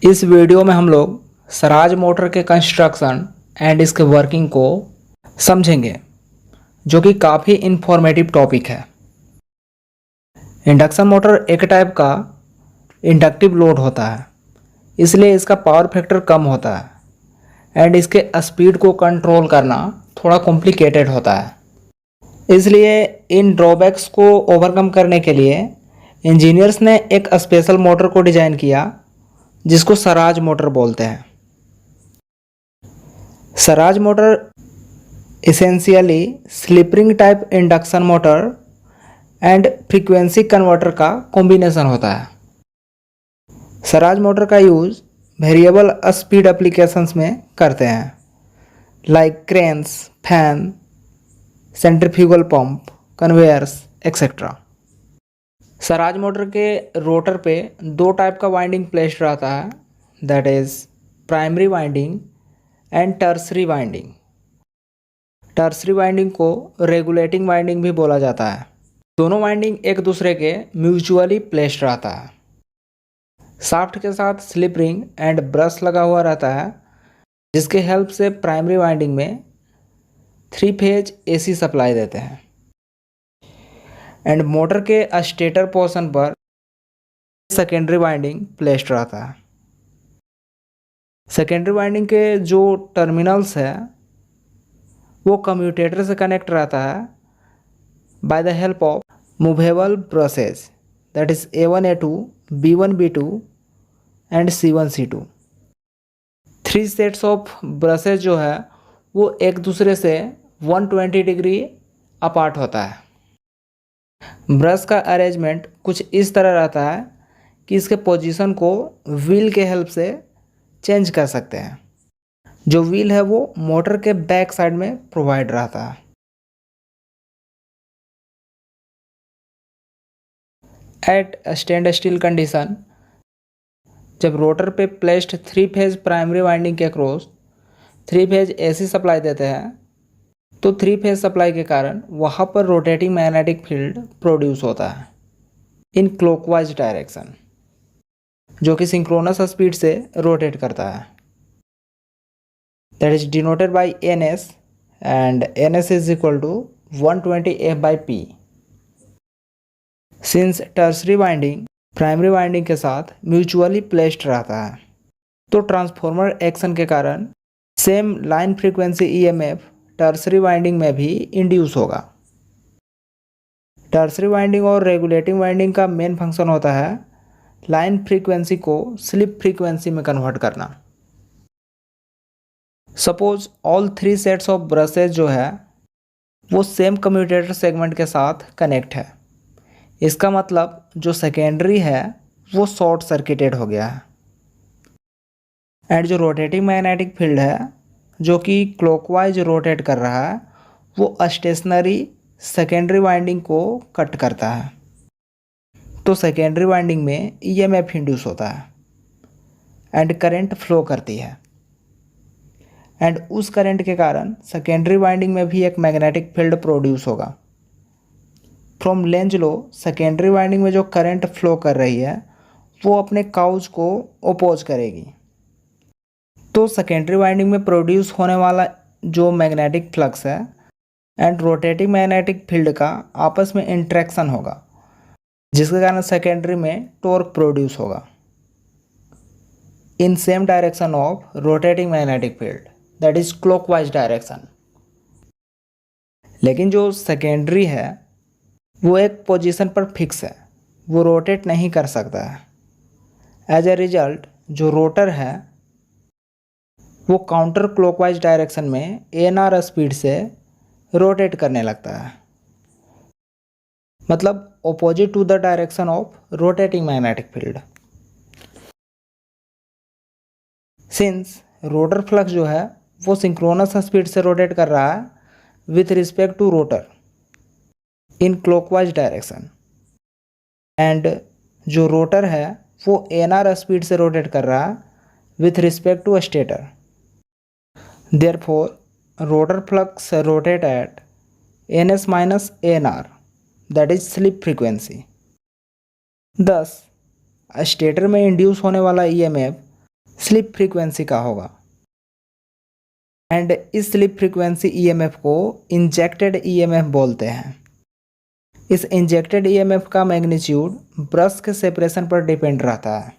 इस वीडियो में हम लोग स्वराज मोटर के कंस्ट्रक्शन एंड इसके वर्किंग को समझेंगे, जो कि काफ़ी इंफॉर्मेटिव टॉपिक है। इंडक्शन मोटर एक टाइप का इंडक्टिव लोड होता है, इसलिए इसका पावर फैक्टर कम होता है एंड इसके स्पीड को कंट्रोल करना थोड़ा कॉम्प्लिकेटेड होता है। इसलिए इन ड्रॉबैक्स को ओवरकम करने के लिए इंजीनियर्स ने एक स्पेशल मोटर को डिज़ाइन किया जिसको स्वराज मोटर बोलते हैं। Swaraj motor essentially slip ring type induction motor and frequency converter का कॉम्बिनेशन होता है। स्वराज मोटर का यूज़ वेरिएबल स्पीड एप्लीकेशंस में करते हैं, like cranes, fan, centrifugal pump, conveyors etcetera. Swaraj motor के रोटर पे दो टाइप का वाइंडिंग प्लेस्ड रहता है, that is primary winding and tertiary winding. Tertiary winding को रेगुलेटिंग वाइंडिंग भी बोला जाता है। दोनों वाइंडिंग एक दूसरे के म्यूचुअली प्लेस्ड रहता है। शाफ्ट के साथ स्लिप रिंग एंड ब्रश लगा हुआ रहता है, जिसके हेल्प से प्राइमरी वाइंडिंग में 3 फेज AC सप्लाई देते हैं एंड मोटर के स्टेटर पोर्शन पर सेकेंडरी वाइंडिंग प्लेस्ड रहता है। सेकेंडरी वाइंडिंग के जो टर्मिनल्स है वो कम्यूटेटर से कनेक्ट रहता है by the help of movable brushes, that is A1 A2 B1 B2 and C1 C2। 3 sets of brushes जो है वो एक दूसरे से 120 डिग्री अपार्ट होता है। ब्रश का अरेंजमेंट कुछ इस तरह रहता है कि इसके पोजीशन को व्हील के हेल्प से चेंज कर सकते हैं। जो व्हील है वो मोटर के बैक साइड में प्रोवाइड रहता है। एट स्टैंड स्टिल कंडीशन, जब रोटर पे प्लेस्ड 3 फेज प्राइमरी वाइंडिंग के अक्रॉस 3 फेज AC सप्लाई देते हैं, तो 3 फेज सप्लाई के कारण वहाँ पर रोटेटिंग मैग्नेटिक फील्ड प्रोड्यूस होता है इन क्लॉकवाइज डायरेक्शन, जो कि सिंक्रोनस स्पीड से रोटेट करता है। That is denoted by NS and NS is equal to 120 F/P। Since tertiary winding primary winding के साथ म्यूचुअली प्लेस्ड रहता है, तो ट्रांसफॉर्मर एक्शन के कारण same line frequency EMF tertiary winding में भी इंड्यूस होगा। टर्सरी वाइंडिंग और रेगुलेटिंग वाइंडिंग का मेन फंक्शन होता है लाइन फ्रीक्वेंसी को स्लिप फ्रीक्वेंसी में कन्वर्ट करना। Suppose all 3 sets of brushes जो है वो सेम कम्यूटेटर सेगमेंट के साथ कनेक्ट है। इसका मतलब जो सेकेंडरी है वो शॉर्ट सर्किटेड हो गया है एंड जो रोटेटिंग मैग्नेटिक फील्ड है जो कि क्लॉकवाइज रोटेट कर रहा है वो स्टेशनरी सेकेंडरी वाइंडिंग को कट करता है, तो सेकेंडरी वाइंडिंग में EMF इंड्यूस होता है एंड करंट फ्लो करती है एंड उस करंट के कारण सेकेंडरी वाइंडिंग में भी एक मैग्नेटिक फील्ड प्रोड्यूस होगा। From Lenz law secondary winding में जो करंट फ्लो कर रही है वो अपने काउज को ओपोज करेगी, तो सेकेंडरी वाइंडिंग में प्रोड्यूस होने वाला जो मैग्नेटिक फ्लक्स है एंड रोटेटिंग मैग्नेटिक फील्ड का आपस में इंट्रैक्शन होगा, जिसके कारण सेकेंडरी में टॉर्क प्रोड्यूस होगा in same direction of rotating magnetic field, that is clockwise direction. लेकिन जो सेकेंडरी है वो एक पोजीशन पर फिक्स है, वो रोटेट नहीं कर सकता है। एज ए रिजल्ट जो रोटर है वो काउंटर क्लॉकवाइज डायरेक्शन में ANR स्पीड से रोटेट करने लगता है, मतलब opposite to the direction of rotating magnetic field. Since rotor flux जो है वो सिंक्रोनस स्पीड से रोटेट कर रहा है with respect to rotor in clockwise direction and जो रोटर है वो ANR स्पीड से रोटेट कर रहा है with respect to stator, therefore rotor flux rotate at NS minus ANR, that is slip frequency. thus stator में इंड्यूस होने वाला EMF स्लिप फ्रीक्वेंसी का होगा। एंड इस स्लिप फ्रीक्वेंसी ईएमएफ को इंजेक्टेड ईएमएफ बोलते हैं। इस इंजेक्टेड ईएमएफ का मैग्नीट्यूड ब्रश के सेपरेशन पर डिपेंड रहता है।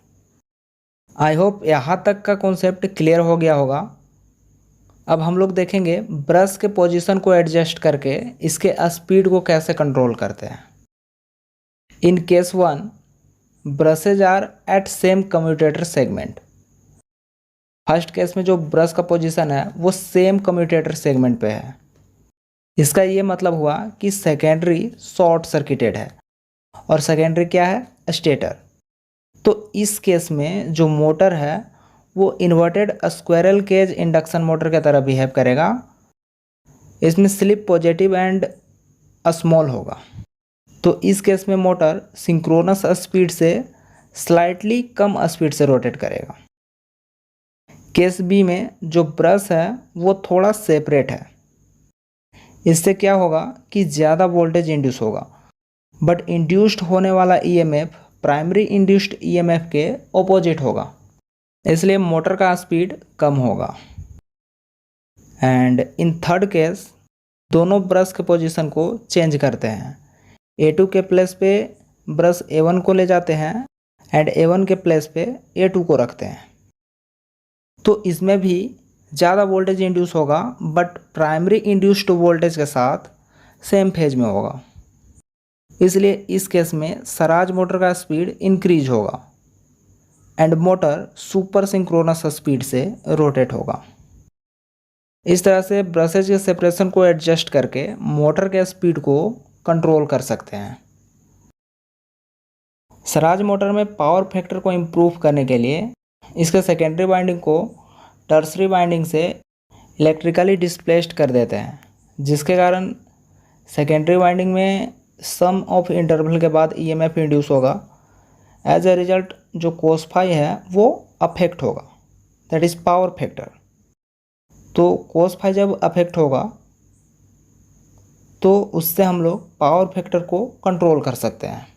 आई होप यहाँ तक का कॉन्सेप्ट क्लियर हो गया होगा। अब हम लोग देखेंगे ब्रश के पोजीशन को एडजस्ट करके इसके स्पीड को कैसे कंट्रोल करते हैं। In case 1, brushes are at same commutator segment. First case में जो ब्रश का पोजीशन है वो सेम कम्यूटेटर सेगमेंट पे है। इसका ये मतलब हुआ कि सेकेंडरी शॉर्ट सर्किटेड है और सेकेंडरी क्या है, स्टेटर। तो इस केस में जो मोटर है वो inverted squirrel cage induction motor की तरह बिहेव करेगा। इसमें स्लिप पॉजिटिव एंड स्मॉल होगा। तो इस केस में मोटर सिंक्रोनस स्पीड से स्लाइटली कम स्पीड से रोटेट करेगा। केस बी में जो ब्रश है वो थोड़ा सेपरेट है। इससे क्या होगा कि ज़्यादा वोल्टेज इंड्यूस होगा, बट इंड्यूस्ड होने वाला ईएमएफ प्राइमरी इंड्यूस्ड ईएमएफ के ऑपोजिट होगा, इसलिए मोटर का स्पीड कम होगा। एंड इन थर्ड केस दोनों ब्रश के पोजीशन को चेंज करते हैं। A2 के प्लेस पे ब्रश A1 को ले जाते हैं एंड A1 के प्लेस पे A2 को रखते हैं। तो इसमें भी ज़्यादा वोल्टेज इंड्यूस होगा, बट प्राइमरी इंड्यूस्ड वोल्टेज के साथ सेम फेज में होगा। इसलिए इस केस में सराज मोटर का स्पीड इंक्रीज होगा and motor super synchronous speed से रोटेट होगा। इस तरह से ब्रशेज के सेपरेशन को एडजस्ट करके मोटर के स्पीड को कंट्रोल कर सकते हैं। सराज मोटर में पावर फैक्टर को इम्प्रूव करने के लिए इसके सेकेंडरी वाइंडिंग को टर्सरी वाइंडिंग से इलेक्ट्रिकली डिस्प्लेस्ड कर देते हैं, जिसके कारण सेकेंडरी वाइंडिंग में सम ऑफ इंटरवल के बाद ईएमएफ इंड्यूस होगा। एज ए रिजल्ट जो कोस फाई है वो अफेक्ट होगा, दैट इज़ पावर फैक्टर। तो कोस फाई जब अफेक्ट होगा तो उससे हम लोग पावर फैक्टर को कंट्रोल कर सकते हैं।